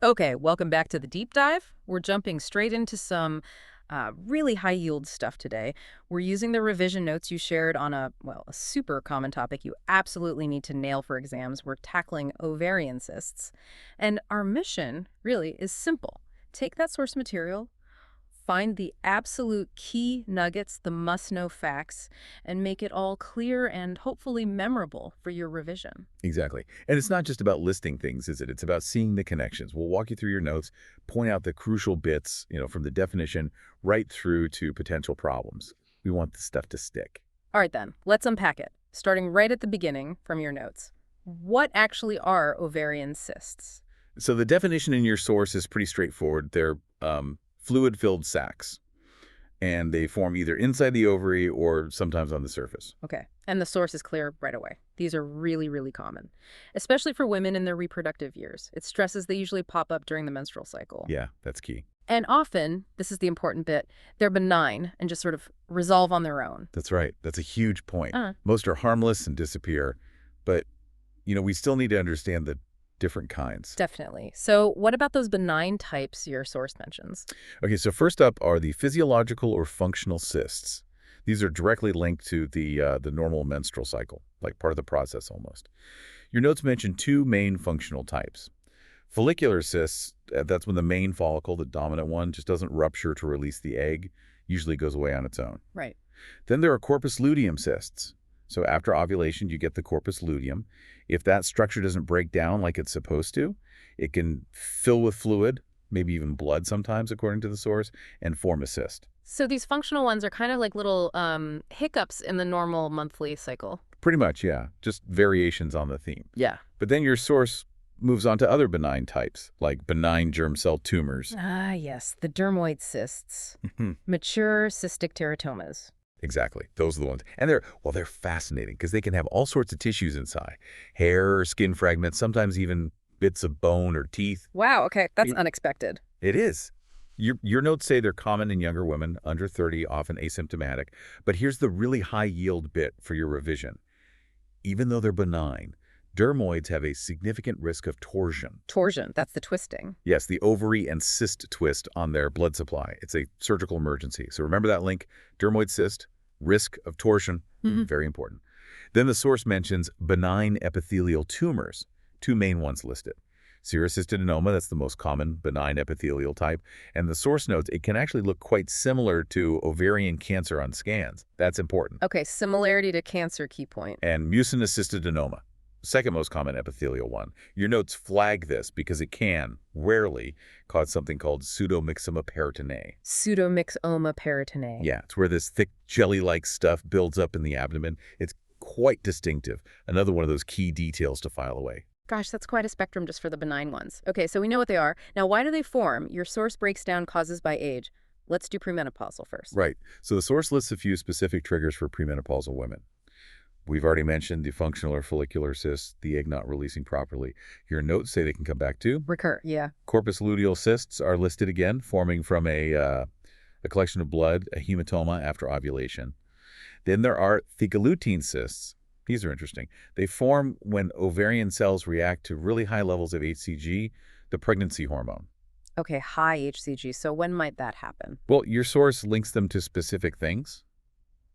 Okay, welcome back to the deep dive. We're jumping straight into some really high-yield stuff today. We're using the revision notes you shared on a super common topic you absolutely need to nail for exams. We're tackling ovarian cysts. And our mission, really, is simple. Take that source material, find the absolute key nuggets, the must-know facts, and make it all clear and hopefully memorable for your revision. Exactly. And it's not just about listing things, is it? It's about seeing the connections. We'll walk you through your notes, point out the crucial bits, from the definition right through to potential problems. We want this stuff to stick. All right, then, let's unpack it, starting right at the beginning from your notes. What actually are ovarian cysts? So the definition in your source is pretty straightforward. They're fluid-filled sacs, and they form either inside the ovary or sometimes on the surface. Okay, and the source is clear right away. These are really, really common, especially for women in their reproductive years. It's stresses that usually pop up during the menstrual cycle. Yeah, that's key. And often, this is the important bit, they're benign and just sort of resolve on their own. That's right. That's a huge point. Uh, Most are harmless and disappear, but, we still need to understand the different kinds. Definitely. So what about those benign types your source mentions? Okay, so first up are the physiological or functional cysts. These are directly linked to the normal menstrual cycle, like part of the process almost. Your notes mention two main functional types. Follicular cysts, that's when the main follicle, the dominant one, just doesn't rupture to release the egg, usually goes away on its own. Right. Then there are corpus luteum cysts. So after ovulation, you get the corpus luteum. If that structure doesn't break down like it's supposed to, it can fill with fluid, maybe even blood sometimes, according to the source, and form a cyst. So these functional ones are kind of like little hiccups in the normal monthly cycle. Pretty much, yeah. Just variations on the theme. Yeah. But then your source moves on to other benign types, like benign germ cell tumors. Ah, yes, the dermoid cysts, mature cystic teratomas. Exactly. Those are the ones. And they're fascinating because they can have all sorts of tissues inside. Hair, skin fragments, sometimes even bits of bone or teeth. Wow, okay, that's unexpected. It is. Your notes say they're common in younger women, under 30, often asymptomatic. But here's the really high-yield bit for your revision. Even though they're benign, dermoids have a significant risk of torsion. Torsion, that's the twisting. Yes, the ovary and cyst twist on their blood supply. It's a surgical emergency. So remember that link, dermoid cyst, risk of torsion, very important. Then the source mentions benign epithelial tumors, two main ones listed. Serous cystadenoma, that's the most common benign epithelial type. And the source notes it can actually look quite similar to ovarian cancer on scans. That's important. Okay, similarity to cancer, key point. And mucinous cystadenoma, second most common epithelial one. Your notes flag this because it can, rarely, cause something called pseudomyxoma peritoniae. Pseudomyxoma peritoniae. Yeah, it's where this thick jelly-like stuff builds up in the abdomen. It's quite distinctive. Another one of those key details to file away. Gosh, that's quite a spectrum just for the benign ones. Okay, so we know what they are. Now, why do they form? Your source breaks down causes by age. Let's do premenopausal first. Right. So the source lists a few specific triggers for premenopausal women. We've already mentioned the functional or follicular cysts, the egg not releasing properly. Your notes say they can come back too. Recur, yeah. Corpus luteal cysts are listed again, forming from a collection of blood, a hematoma after ovulation. Then there are thecaluteine cysts. These are interesting. They form when ovarian cells react to really high levels of HCG, the pregnancy hormone. Okay, high HCG. So when might that happen? Well, your source links them to specific things.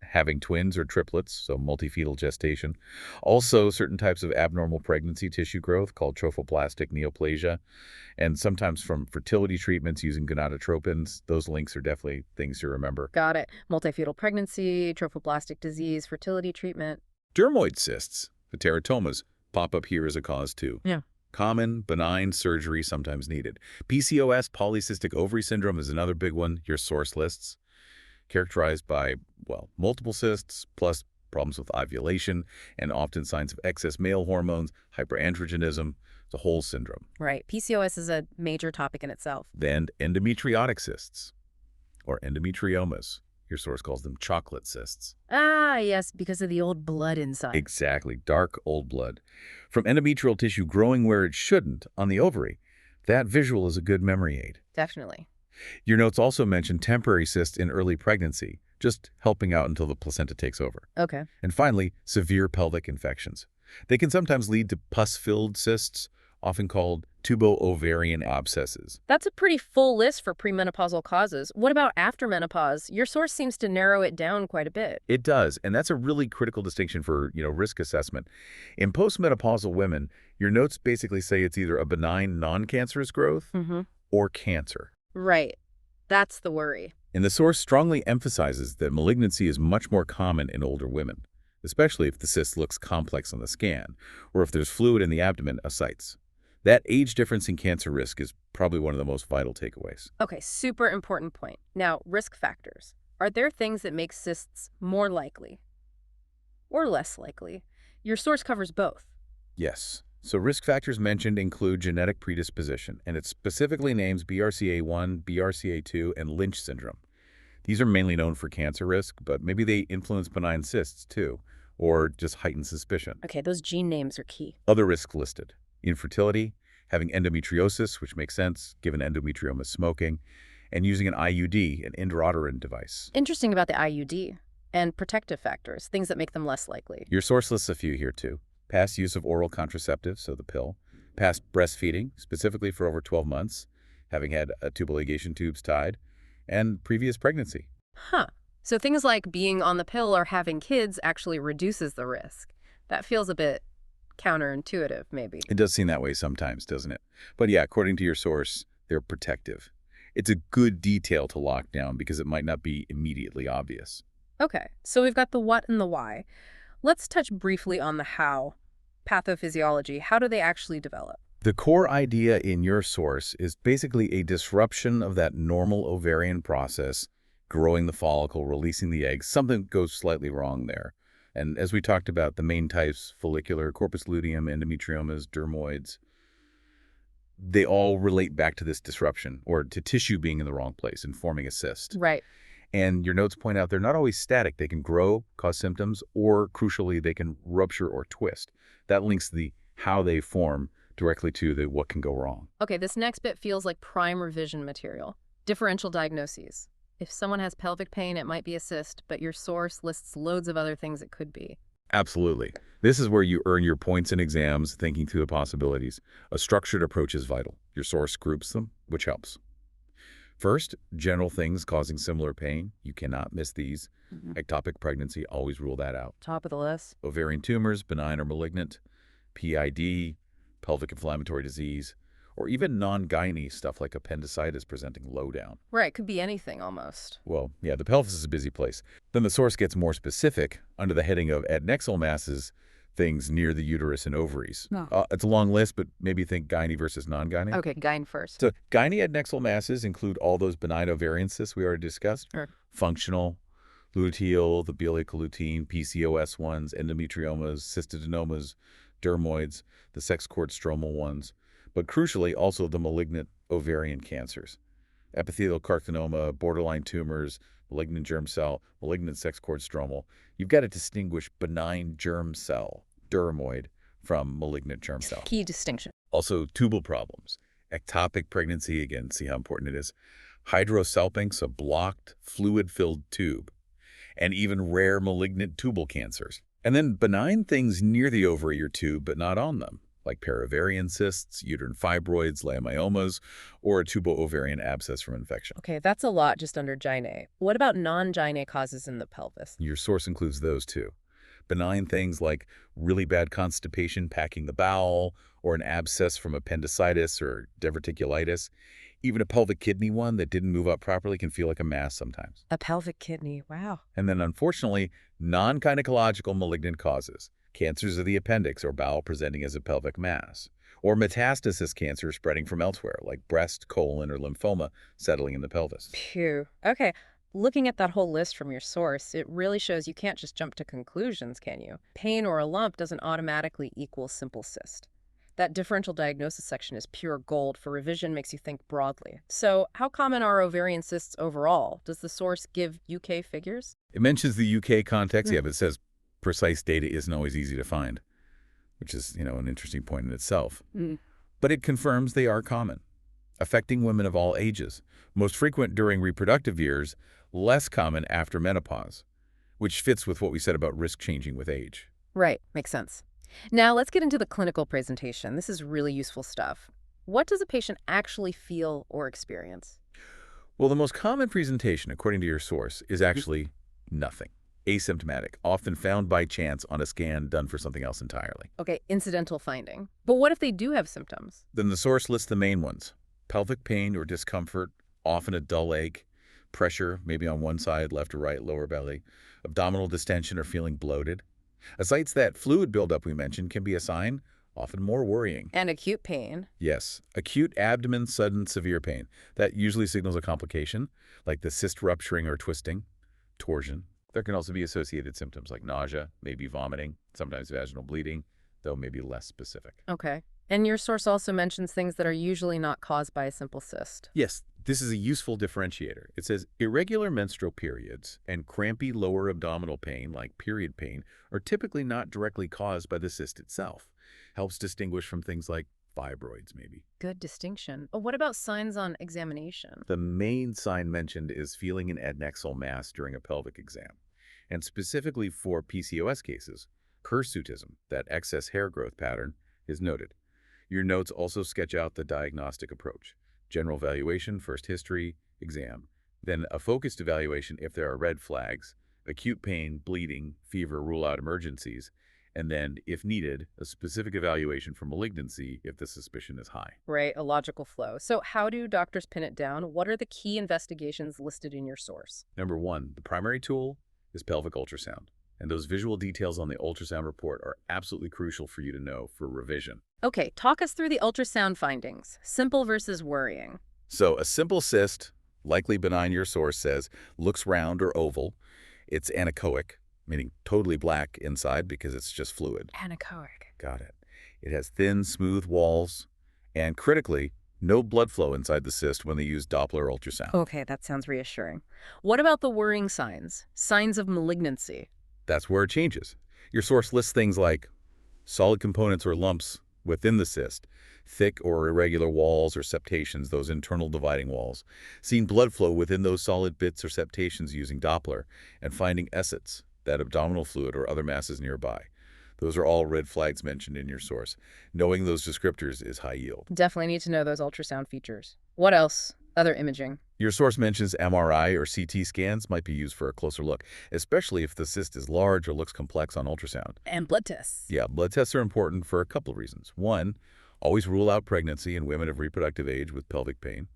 Having twins or triplets, so multifetal gestation. Also, certain types of abnormal pregnancy tissue growth called trophoblastic neoplasia, and sometimes from fertility treatments using gonadotropins. Those links are definitely things to remember. Got it. Multifetal pregnancy, trophoblastic disease, fertility treatment. Dermoid cysts, the teratomas, pop up here as a cause too. Yeah. Common, benign surgery sometimes needed. PCOS, polycystic ovary syndrome, is another big one your source lists. Characterized by, multiple cysts, plus problems with ovulation, and often signs of excess male hormones, hyperandrogenism. It's a whole syndrome. Right. PCOS is a major topic in itself. Then endometriotic cysts, or endometriomas. Your source calls them chocolate cysts. Ah, yes, because of the old blood inside. Exactly, dark old blood. From endometrial tissue growing where it shouldn't on the ovary. That visual is a good memory aid. Definitely. Your notes also mention temporary cysts in early pregnancy, just helping out until the placenta takes over. Okay. And finally, severe pelvic infections. They can sometimes lead to pus-filled cysts often called tubo-ovarian abscesses. That's a pretty full list for premenopausal causes. What about after menopause? Your source seems to narrow it down quite a bit. It does, and that's a really critical distinction for, risk assessment. In postmenopausal women, your notes basically say it's either a benign non-cancerous growth or cancer. Right. That's the worry. And the source strongly emphasizes that malignancy is much more common in older women, especially if the cyst looks complex on the scan, or if there's fluid in the abdomen, ascites. That age difference in cancer risk is probably one of the most vital takeaways. Okay, super important point. Now, risk factors. Are there things that make cysts more likely or less likely? Your source covers both. Yes. So risk factors mentioned include genetic predisposition, and it specifically names BRCA1, BRCA2, and Lynch syndrome. These are mainly known for cancer risk, but maybe they influence benign cysts too, or just heighten suspicion. Okay, those gene names are key. Other risks listed: infertility, having endometriosis, which makes sense given endometrioma is smoking, and using an IUD, an intrauterine device. Interesting about the IUD and protective factors, things that make them less likely. Your source lists a few here too. Past use of oral contraceptives, so the pill, past breastfeeding, specifically for over 12 months, having had tubal ligation tubes tied, and previous pregnancy. Huh. So things like being on the pill or having kids actually reduces the risk. That feels a bit counterintuitive, maybe. It does seem that way sometimes, doesn't it? But yeah, according to your source, they're protective. It's a good detail to lock down because it might not be immediately obvious. Okay, so we've got the what and the why. Let's touch briefly on the how. Pathophysiology, how do they actually develop? The core idea in your source is basically a disruption of that normal ovarian process, growing the follicle, releasing the eggs. Something goes slightly wrong there. And as we talked about, the main types, follicular, corpus luteum, endometriomas, dermoids, they all relate back to this disruption or to tissue being in the wrong place and forming a cyst. Right. And your notes point out they're not always static. They can grow, cause symptoms, or crucially, they can rupture or twist. That links the how they form directly to the what can go wrong. Okay, this next bit feels like prime revision material. Differential diagnoses. If someone has pelvic pain, it might be a cyst, but your source lists loads of other things it could be. Absolutely. This is where you earn your points in exams, thinking through the possibilities. A structured approach is vital. Your source groups them, which helps. First, general things causing similar pain. You cannot miss these. Ectopic pregnancy, always rule that out. Top of the list. Ovarian tumors, benign or malignant, PID, pelvic inflammatory disease, or even non-gynae stuff like appendicitis presenting low down. Right, could be anything almost. Well, yeah, the pelvis is a busy place. Then the source gets more specific under the heading of adnexal masses, things near the uterus and ovaries. It's a long list, but maybe think gynae versus non-gynae. Okay, gyne first. So gynae adnexal masses include all those benign ovarian cysts we already discussed. Sure. Functional, luteal, the biliacal lutein, PCOS ones, endometriomas, cystadenomas, dermoids, the sex cord stromal ones, but crucially also the malignant ovarian cancers. Epithelial carcinoma, borderline tumors, malignant germ cell, malignant sex cord stromal. You've got to distinguish benign germ cell, dermoid, from malignant germ cell. Key distinction. Also, tubal problems. Ectopic pregnancy, again, see how important it is. Hydrosalpinx, a blocked, fluid-filled tube. And even rare malignant tubal cancers. And then benign things near the ovary or tube, but not on them, like paraovarian cysts, uterine fibroids, leiomyomas, or a tubo-ovarian abscess from infection. Okay, that's a lot just under gynae. What about non-gynae causes in the pelvis? Your source includes those too. Benign things like really bad constipation packing the bowel, or an abscess from appendicitis or diverticulitis. Even a pelvic kidney one that didn't move up properly can feel like a mass sometimes. A pelvic kidney, wow. And then unfortunately, non-gynecological malignant causes. Cancers of the appendix or bowel presenting as a pelvic mass. Or metastasis cancer spreading from elsewhere, like breast, colon, or lymphoma settling in the pelvis. Phew. Okay. Looking at that whole list from your source, it really shows you can't just jump to conclusions, can you? Pain or a lump doesn't automatically equal simple cyst. That differential diagnosis section is pure gold for revision, makes you think broadly. So how common are ovarian cysts overall? Does the source give UK figures? It mentions the UK context, yeah, but it says precise data isn't always easy to find, which is, an interesting point in itself. But it confirms they are common, affecting women of all ages, most frequent during reproductive years, less common after menopause, which fits with what we said about risk changing with age. Right, makes sense. Now let's get into the clinical presentation. This is really useful stuff. What does a patient actually feel or experience? Well, the most common presentation, according to your source, is actually nothing. Asymptomatic, often found by chance on a scan done for something else entirely. Okay, incidental finding. But what if they do have symptoms? Then the source lists the main ones. Pelvic pain or discomfort, often a dull ache, pressure, maybe on one side, left or right, lower belly, abdominal distension or feeling bloated. Aside that fluid buildup we mentioned can be a sign, often more worrying. And acute pain. Yes, acute abdomen, sudden, severe pain. That usually signals a complication, like the cyst rupturing or twisting, torsion. There can also be associated symptoms like nausea, maybe vomiting, sometimes vaginal bleeding, though maybe less specific. Okay. And your source also mentions things that are usually not caused by a simple cyst. Yes, this is a useful differentiator. It says irregular menstrual periods and crampy lower abdominal pain, like period pain, are typically not directly caused by the cyst itself. Helps distinguish from things like fibroids, maybe. Good distinction. Oh, what about signs on examination? The main sign mentioned is feeling an adnexal mass during a pelvic exam. And specifically for PCOS cases, hirsutism, that excess hair growth pattern, is noted. Your notes also sketch out the diagnostic approach. General evaluation, first history, exam. Then a focused evaluation if there are red flags, acute pain, bleeding, fever, rule out emergencies, and then, if needed, a specific evaluation for malignancy if the suspicion is high. Right, a logical flow. So how do doctors pin it down? What are the key investigations listed in your source? Number one, the primary tool is pelvic ultrasound. And those visual details on the ultrasound report are absolutely crucial for you to know for revision. Okay, talk us through the ultrasound findings. Simple versus worrying. So a simple cyst, likely benign your source says, looks round or oval. It's anechoic, meaning totally black inside because it's just fluid. Anechoic. Got it. It has thin, smooth walls, and critically, no blood flow inside the cyst when they use Doppler ultrasound. Okay, that sounds reassuring. What about the worrying signs? Signs of malignancy? That's where it changes. Your source lists things like solid components or lumps within the cyst, thick or irregular walls or septations, those internal dividing walls, seeing blood flow within those solid bits or septations using Doppler, and finding esyts, that abdominal fluid or other masses nearby. Those are all red flags mentioned in your source. Knowing those descriptors is high yield. Definitely need to know those ultrasound features. What else? Other imaging? Your source mentions MRI or CT scans might be used for a closer look, especially if the cyst is large or looks complex on ultrasound. And blood tests. Yeah, blood tests are important for a couple of reasons. One, always rule out pregnancy in women of reproductive age with pelvic pain.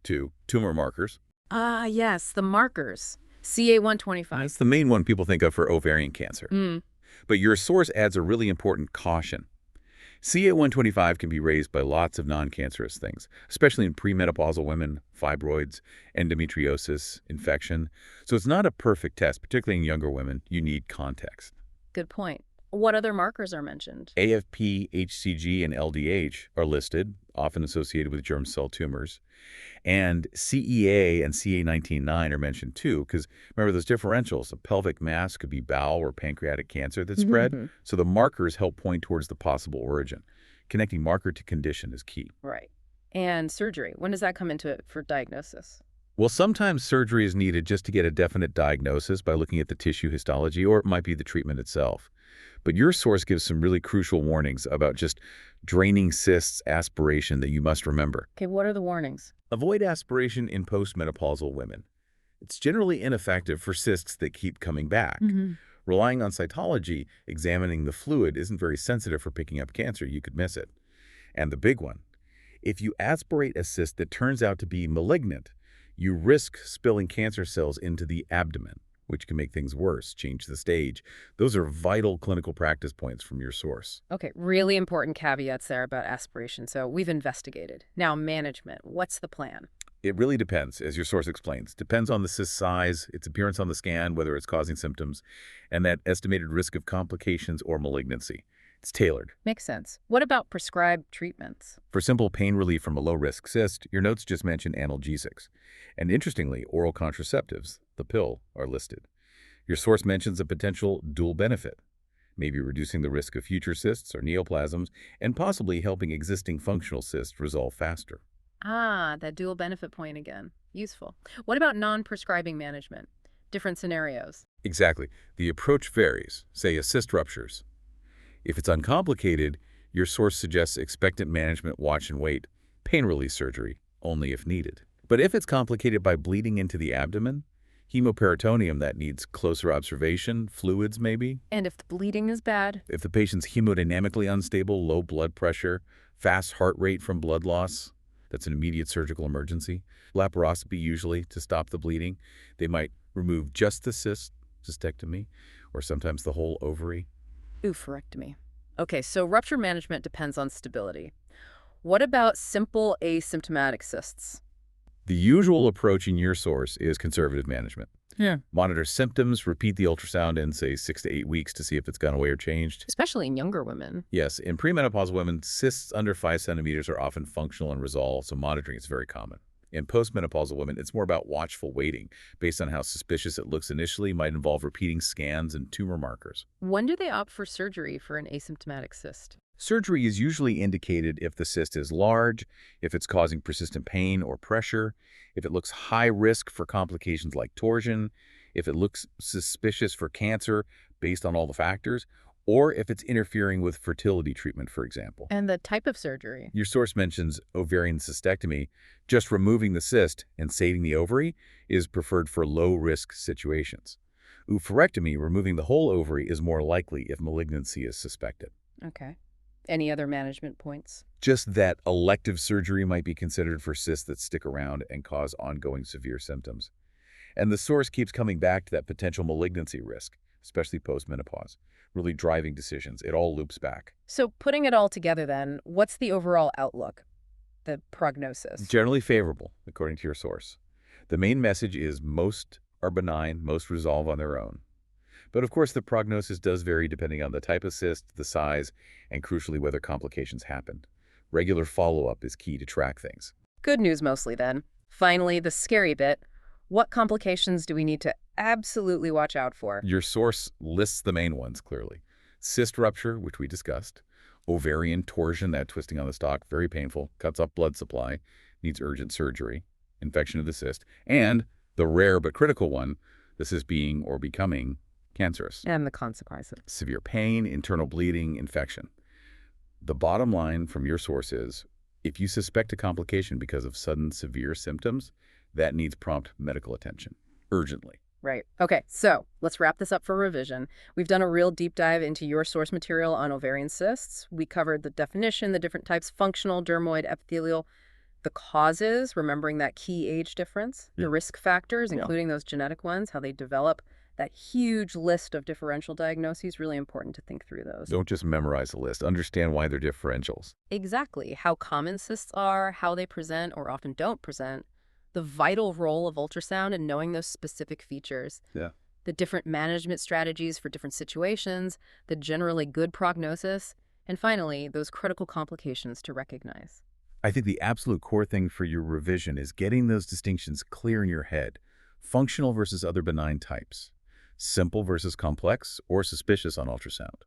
Two, tumor markers. Ah, yes, the markers. CA-125. That's the main one people think of for ovarian cancer. But your source adds a really important caution. CA-125 can be raised by lots of non-cancerous things, especially in premenopausal women, fibroids, endometriosis, infection. So it's not a perfect test, particularly in younger women. You need context. Good point. What other markers are mentioned? AFP, HCG, and LDH are listed, often associated with germ cell tumors. And CEA and CA19-9 are mentioned too, because remember those differentials. A pelvic mass could be bowel or pancreatic cancer that spread. So the markers help point towards the possible origin. Connecting marker to condition is key. Right. And surgery, when does that come into it for diagnosis? Well, sometimes surgery is needed just to get a definite diagnosis by looking at the tissue histology, or it might be the treatment itself. But your source gives some really crucial warnings about just draining cysts aspiration that you must remember. Okay, what are the warnings? Avoid aspiration in postmenopausal women. It's generally ineffective for cysts that keep coming back. Relying on cytology, examining the fluid isn't very sensitive for picking up cancer. You could miss it. And the big one, if you aspirate a cyst that turns out to be malignant, you risk spilling cancer cells into the abdomen, which can make things worse, change the stage. Those are vital clinical practice points from your source. Okay, really important caveats there about aspiration. So we've investigated. Now management, what's the plan? It really depends, as your source explains. Depends on the cyst size, its appearance on the scan, whether it's causing symptoms, and that estimated risk of complications or malignancy. It's tailored. Makes sense. What about prescribed treatments? For simple pain relief from a low-risk cyst, your notes just mention analgesics. And interestingly, oral contraceptives, the pill, are listed. Your source mentions a potential dual benefit, maybe reducing the risk of future cysts or neoplasms, and possibly helping existing functional cysts resolve faster. Ah, that dual benefit point again. Useful. What about non-prescribing management? Different scenarios. Exactly. The approach varies. Say a cyst ruptures. If it's uncomplicated, your source suggests expectant management, watch and wait, pain relief surgery, only if needed. But if it's complicated by bleeding into the abdomen, hemoperitoneum that needs closer observation, fluids maybe. And if the bleeding is bad? If the patient's hemodynamically unstable, low blood pressure, fast heart rate from blood loss, that's an immediate surgical emergency. Laparoscopy usually to stop the bleeding. They might remove just the cyst, cystectomy, or sometimes the whole ovary. Oophorectomy. Okay, so rupture management depends on stability. What about simple asymptomatic cysts? The usual approach in your source is conservative management. Yeah. Monitor symptoms, repeat the ultrasound in, say, 6 to 8 weeks to see if it's gone away or changed. Especially in younger women. Yes, in premenopausal women, cysts under 5 centimeters are often functional and resolve, so monitoring is very common. In postmenopausal women, it's more about watchful waiting. Based on how suspicious it looks initially, might involve repeating scans and tumor markers. When do they opt for surgery for an asymptomatic cyst? Surgery is usually indicated if the cyst is large, if it's causing persistent pain or pressure, if it looks high risk for complications like torsion, if it looks suspicious for cancer based on all the factors, or if it's interfering with fertility treatment, for example. And the type of surgery? Your source mentions ovarian cystectomy. Just removing the cyst and saving the ovary is preferred for low-risk situations. Oophorectomy, removing the whole ovary, is more likely if malignancy is suspected. Okay. Any other management points? Just that elective surgery might be considered for cysts that stick around and cause ongoing severe symptoms. And the source keeps coming back to that potential malignancy risk, especially post-menopause, really driving decisions. It all loops back. So putting it all together then, what's the overall outlook, the prognosis? Generally favorable, according to your source. The main message is most are benign, most resolve on their own. But of course, the prognosis does vary depending on the type of cyst, the size, and crucially whether complications happened. Regular follow-up is key to track things. Good news mostly then. Finally, the scary bit. What complications do we need to absolutely watch out for? Your source lists the main ones, clearly. Cyst rupture, which we discussed. Ovarian torsion, that twisting on the stalk, very painful, cuts off blood supply, needs urgent surgery. Infection of the cyst. And the rare but critical one, the cyst being or becoming cancerous. And the consequences. Severe pain, internal bleeding, infection. The bottom line from your source is, if you suspect a complication because of sudden severe symptoms, that needs prompt medical attention, urgently. Right. Okay, so let's wrap this up for revision. We've done a real deep dive into your source material on ovarian cysts. We covered the definition, the different types, functional, dermoid, epithelial, the causes, remembering that key age difference, the risk factors, including those genetic ones, how they develop, that huge list of differential diagnoses. Really important to think through those. Don't just memorize the list. Understand why they're differentials. Exactly. How common cysts are, how they present or often don't present, the vital role of ultrasound in knowing those specific features, the different management strategies for different situations, the generally good prognosis, and finally, those critical complications to recognize. I think the absolute core thing for your revision is getting those distinctions clear in your head. Functional versus other benign types. Simple versus complex or suspicious on ultrasound.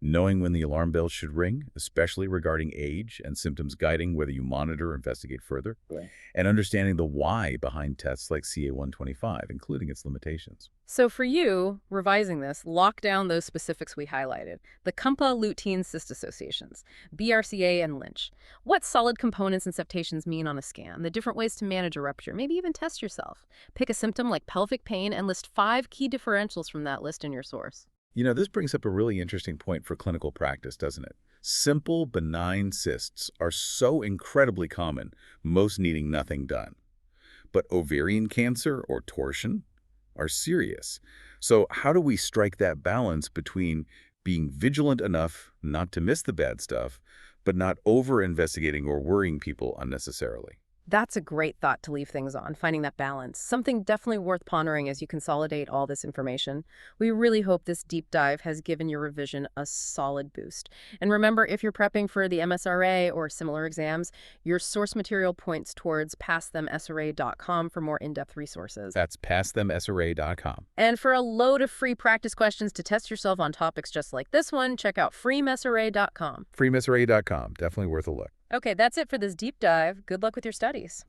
Knowing when the alarm bells should ring, especially regarding age and symptoms guiding whether you monitor or investigate further. Right. And understanding the why behind tests like CA125, including its limitations. So for you, revising this, lock down those specifics we highlighted. The CUMPA lutein cyst associations, BRCA and Lynch. What solid components and septations mean on a scan, the different ways to manage a rupture, maybe even test yourself. Pick a symptom like pelvic pain and list 5 key differentials from that list in your source. You know, this brings up a really interesting point for clinical practice, doesn't it? Simple, benign cysts are so incredibly common, most needing nothing done. But ovarian cancer or torsion are serious. So how do we strike that balance between being vigilant enough not to miss the bad stuff, but not over-investigating or worrying people unnecessarily? That's a great thought to leave things on, finding that balance. Something definitely worth pondering as you consolidate all this information. We really hope this deep dive has given your revision a solid boost. And remember, if you're prepping for the MSRA or similar exams, your source material points towards passthemsra.com for more in-depth resources. That's passthemsra.com. And for a load of free practice questions to test yourself on topics just like this one, check out freemsra.com. freemsra.com. Definitely worth a look. Okay, that's it for this deep dive. Good luck with your studies.